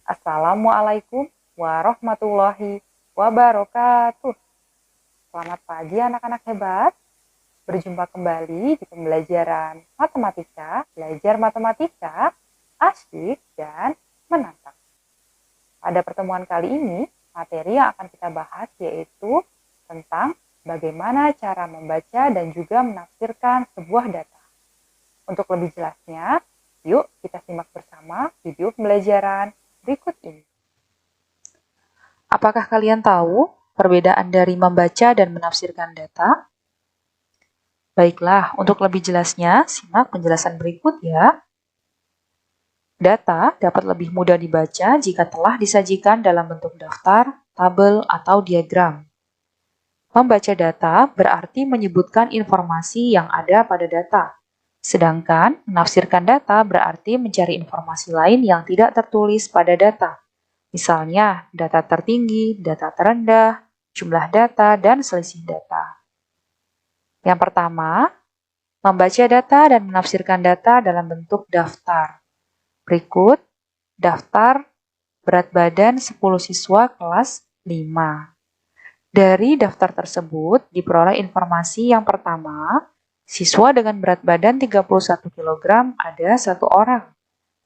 Assalamualaikum warahmatullahi wabarakatuh. Selamat pagi anak-anak hebat. Berjumpa kembali di pembelajaran matematika, belajar matematika, asyik dan menantang. Pada pertemuan kali ini, materi yang akan kita bahas yaitu tentang bagaimana cara membaca dan juga menafsirkan sebuah data. Untuk lebih jelasnya, yuk kita simak bersama video pembelajaran berikut ini. Apakah kalian tahu perbedaan dari membaca dan menafsirkan data? Baiklah, untuk lebih jelasnya, simak penjelasan berikut ya. Data dapat lebih mudah dibaca jika telah disajikan dalam bentuk daftar, tabel, atau diagram. Membaca data berarti menyebutkan informasi yang ada pada data. Sedangkan menafsirkan data berarti mencari informasi lain yang tidak tertulis pada data. Misalnya, data tertinggi, data terendah, jumlah data, dan selisih data. Yang pertama, membaca data dan menafsirkan data dalam bentuk daftar. Berikut, daftar berat badan 10 siswa kelas 5. Dari daftar tersebut diperoleh informasi yang pertama, siswa dengan berat badan 31 kg ada 1 orang.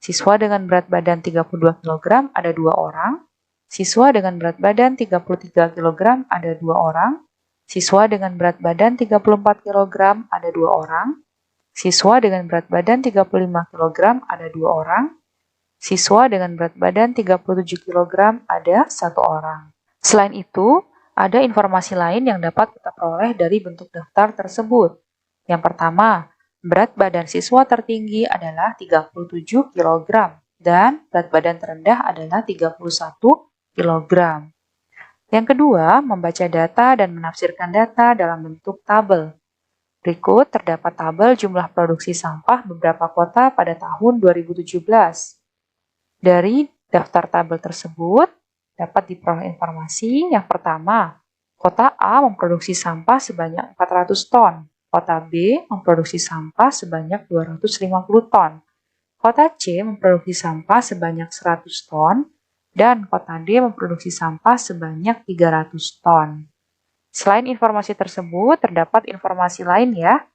Siswa dengan berat badan 32 kg ada 2 orang. Siswa dengan berat badan 33 kg ada 2 orang. Siswa dengan berat badan 34 kg ada 2 orang. Siswa dengan berat badan 35 kg ada 2 orang. Siswa dengan berat badan 37 kg ada 1 orang. Selain itu, ada informasi lain yang dapat kita peroleh dari bentuk daftar tersebut. Yang pertama, berat badan siswa tertinggi adalah 37 kg dan berat badan terendah adalah 31 kg. Yang kedua, membaca data dan menafsirkan data dalam bentuk tabel. Berikut terdapat tabel jumlah produksi sampah beberapa kota pada tahun 2017. Dari daftar tabel tersebut, dapat diperoleh informasi yang pertama, kota A memproduksi sampah sebanyak 400 ton, kota B memproduksi sampah sebanyak 250 ton, kota C memproduksi sampah sebanyak 100 ton, dan kota D memproduksi sampah sebanyak 300 ton. Selain informasi tersebut, terdapat informasi lain ya,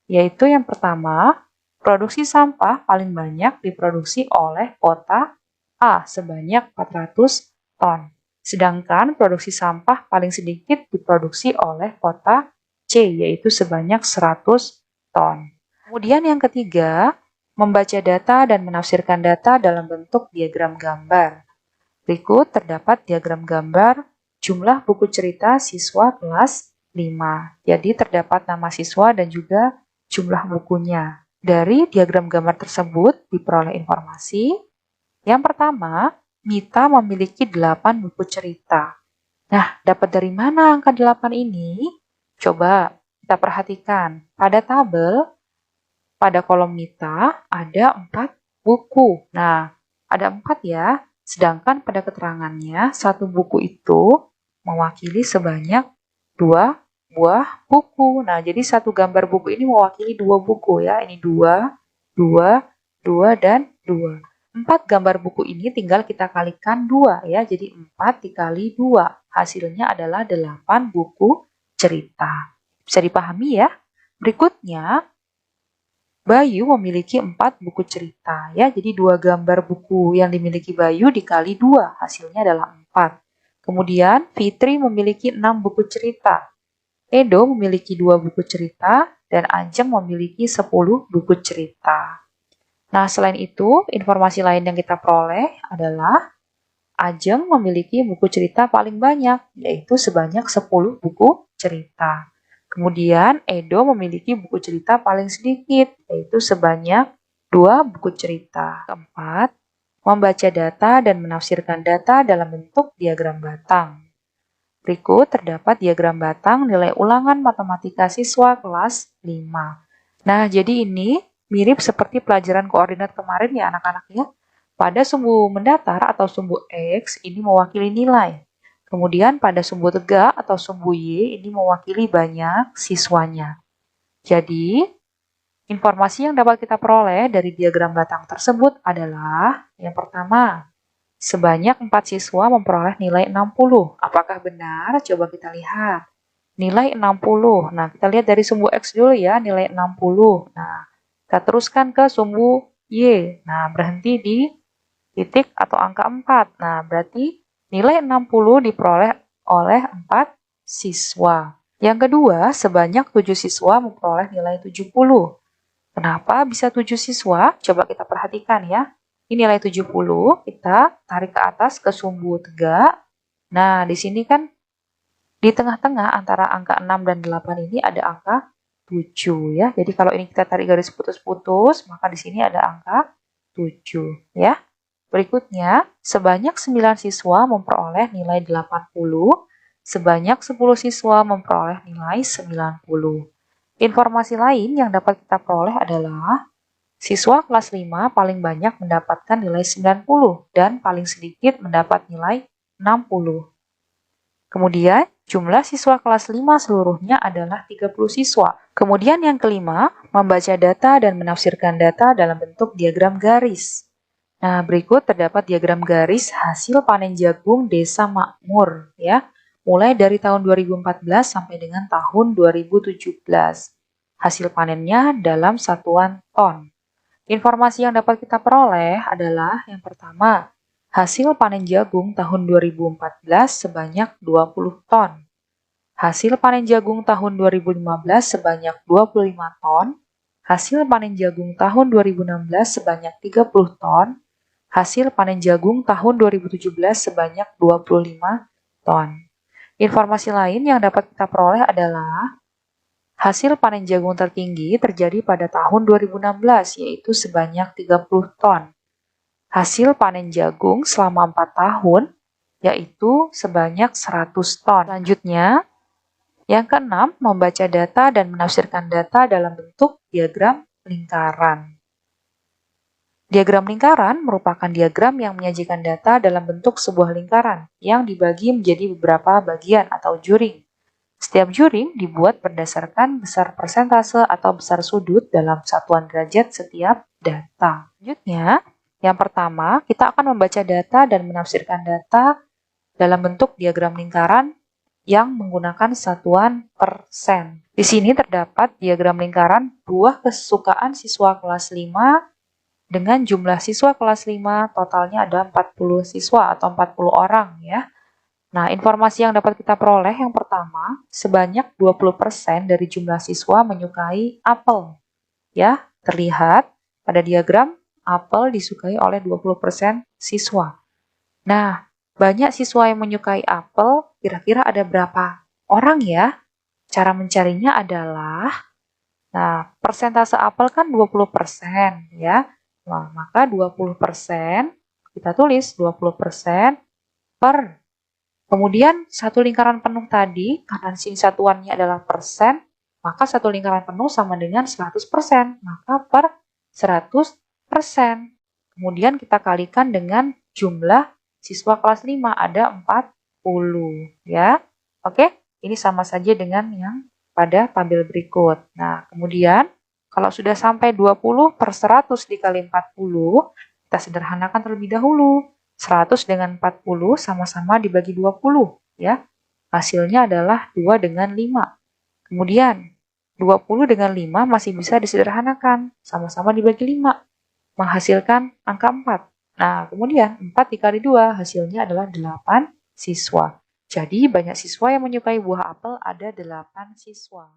yaitu yang pertama, produksi sampah paling banyak diproduksi oleh kota A sebanyak 400 ton. Sedangkan produksi sampah paling sedikit diproduksi oleh kota C, yaitu sebanyak 100 ton. Kemudian yang ketiga, membaca data dan menafsirkan data dalam bentuk diagram gambar. Berikut terdapat diagram gambar jumlah buku cerita siswa kelas 5. Jadi terdapat nama siswa dan juga jumlah bukunya. Dari diagram gambar tersebut diperoleh informasi. Yang pertama, Mita memiliki 8 buku cerita. Nah, dapat dari mana angka 8 ini? Coba kita perhatikan. Pada tabel, pada kolom Mita ada 4 buku. Nah, ada 4 ya. Sedangkan pada keterangannya, satu buku itu mewakili sebanyak 2 buah buku. Nah, jadi satu gambar buku ini mewakili 2 buku ya. Ini 2, 2, 2, dan 2. 4 gambar buku ini tinggal kita kalikan 2 ya. Jadi 4 dikali 2. Hasilnya adalah 8 buku cerita. Bisa dipahami ya? Berikutnya, Bayu memiliki 4 buku cerita ya. Jadi 2 gambar buku yang dimiliki Bayu dikali 2, hasilnya adalah 4. Kemudian Fitri memiliki 6 buku cerita. Edo memiliki 2 buku cerita dan Ajeng memiliki 10 buku cerita. Nah, selain itu, informasi lain yang kita peroleh adalah Ajeng memiliki buku cerita paling banyak, yaitu sebanyak 10 buku cerita. Kemudian, Edo memiliki buku cerita paling sedikit, yaitu sebanyak 2 buku cerita. Keempat, membaca data dan menafsirkan data dalam bentuk diagram batang. Berikut terdapat diagram batang nilai ulangan matematika siswa kelas 5. Nah, jadi ini mirip seperti pelajaran koordinat kemarin ya anak-anak ya. Pada sumbu mendatar atau sumbu X ini mewakili nilai. Kemudian pada sumbu tegak atau sumbu Y ini mewakili banyak siswanya. Jadi, informasi yang dapat kita peroleh dari diagram batang tersebut adalah yang pertama, sebanyak 4 siswa memperoleh nilai 60. Apakah benar? Coba kita lihat. Nilai 60. Nah, kita lihat dari sumbu X dulu ya, nilai 60. Nah, kita teruskan ke sumbu Y. Nah, berhenti di titik atau angka 4. Nah, berarti nilai 60 diperoleh oleh 4 siswa. Yang kedua, sebanyak 7 siswa memperoleh nilai 70. Kenapa bisa 7 siswa? Coba kita perhatikan ya. Ini nilai 70, kita tarik ke atas ke sumbu tegak. Nah, di sini kan di tengah-tengah antara angka 6 dan 8 ini ada angka 7 ya. Jadi kalau ini kita tarik garis putus-putus, maka di sini ada angka 7 ya. Berikutnya, sebanyak 9 siswa memperoleh nilai 80, sebanyak 10 siswa memperoleh nilai 90. Informasi lain yang dapat kita peroleh adalah siswa kelas 5 paling banyak mendapatkan nilai 90 dan paling sedikit mendapat nilai 60. Kemudian, jumlah siswa kelas 5 seluruhnya adalah 30 siswa. Kemudian yang kelima, membaca data dan menafsirkan data dalam bentuk diagram garis. Nah, berikut terdapat diagram garis hasil panen jagung Desa Makmur ya, mulai dari tahun 2014 sampai dengan tahun 2017. Hasil panennya dalam satuan ton. Informasi yang dapat kita peroleh adalah yang pertama, hasil panen jagung tahun 2014 sebanyak 20 ton. Hasil panen jagung tahun 2015 sebanyak 25 ton. Hasil panen jagung tahun 2016 sebanyak 30 ton. Hasil panen jagung tahun 2017 sebanyak 25 ton. Informasi lain yang dapat kita peroleh adalah hasil panen jagung tertinggi terjadi pada tahun 2016, yaitu sebanyak 30 ton. Hasil panen jagung selama 4 tahun, yaitu sebanyak 100 ton. Selanjutnya, yang keenam, membaca data dan menafsirkan data dalam bentuk diagram lingkaran. Diagram lingkaran merupakan diagram yang menyajikan data dalam bentuk sebuah lingkaran yang dibagi menjadi beberapa bagian atau juring. Setiap juring dibuat berdasarkan besar persentase atau besar sudut dalam satuan derajat setiap data. Selanjutnya, yang pertama, kita akan membaca data dan menafsirkan data dalam bentuk diagram lingkaran yang menggunakan satuan persen. Di sini terdapat diagram lingkaran buah kesukaan siswa kelas 5 dengan jumlah siswa kelas 5 totalnya ada 40 siswa atau 40 orang ya. Nah, informasi yang dapat kita peroleh yang pertama, sebanyak 20% dari jumlah siswa menyukai apel. Ya, terlihat pada diagram apel disukai oleh 20% siswa. Nah, banyak siswa yang menyukai apel, kira-kira ada berapa orang ya? Cara mencarinya adalah, nah, persentase apel kan 20% ya. Nah, maka 20%, kita tulis 20% per. Kemudian satu lingkaran penuh tadi, karena sini satuannya adalah persen, maka satu lingkaran penuh sama dengan 100%, maka per 100%. Kemudian kita kalikan dengan jumlah siswa kelas 5, ada 40. Ya. Oke, ini sama saja dengan yang pada tabel berikut. Nah, kemudian kalau sudah sampai 20 per 100 dikali 40, kita sederhanakan terlebih dahulu. 100 dengan 40 sama-sama dibagi 20 ya. Hasilnya adalah 2 dengan 5. Kemudian 20 dengan 5 masih bisa disederhanakan, sama-sama dibagi 5, menghasilkan angka 4. Nah, kemudian 4 dikali 2 hasilnya adalah 8 siswa. Jadi banyak siswa yang menyukai buah apel, ada 8 siswa.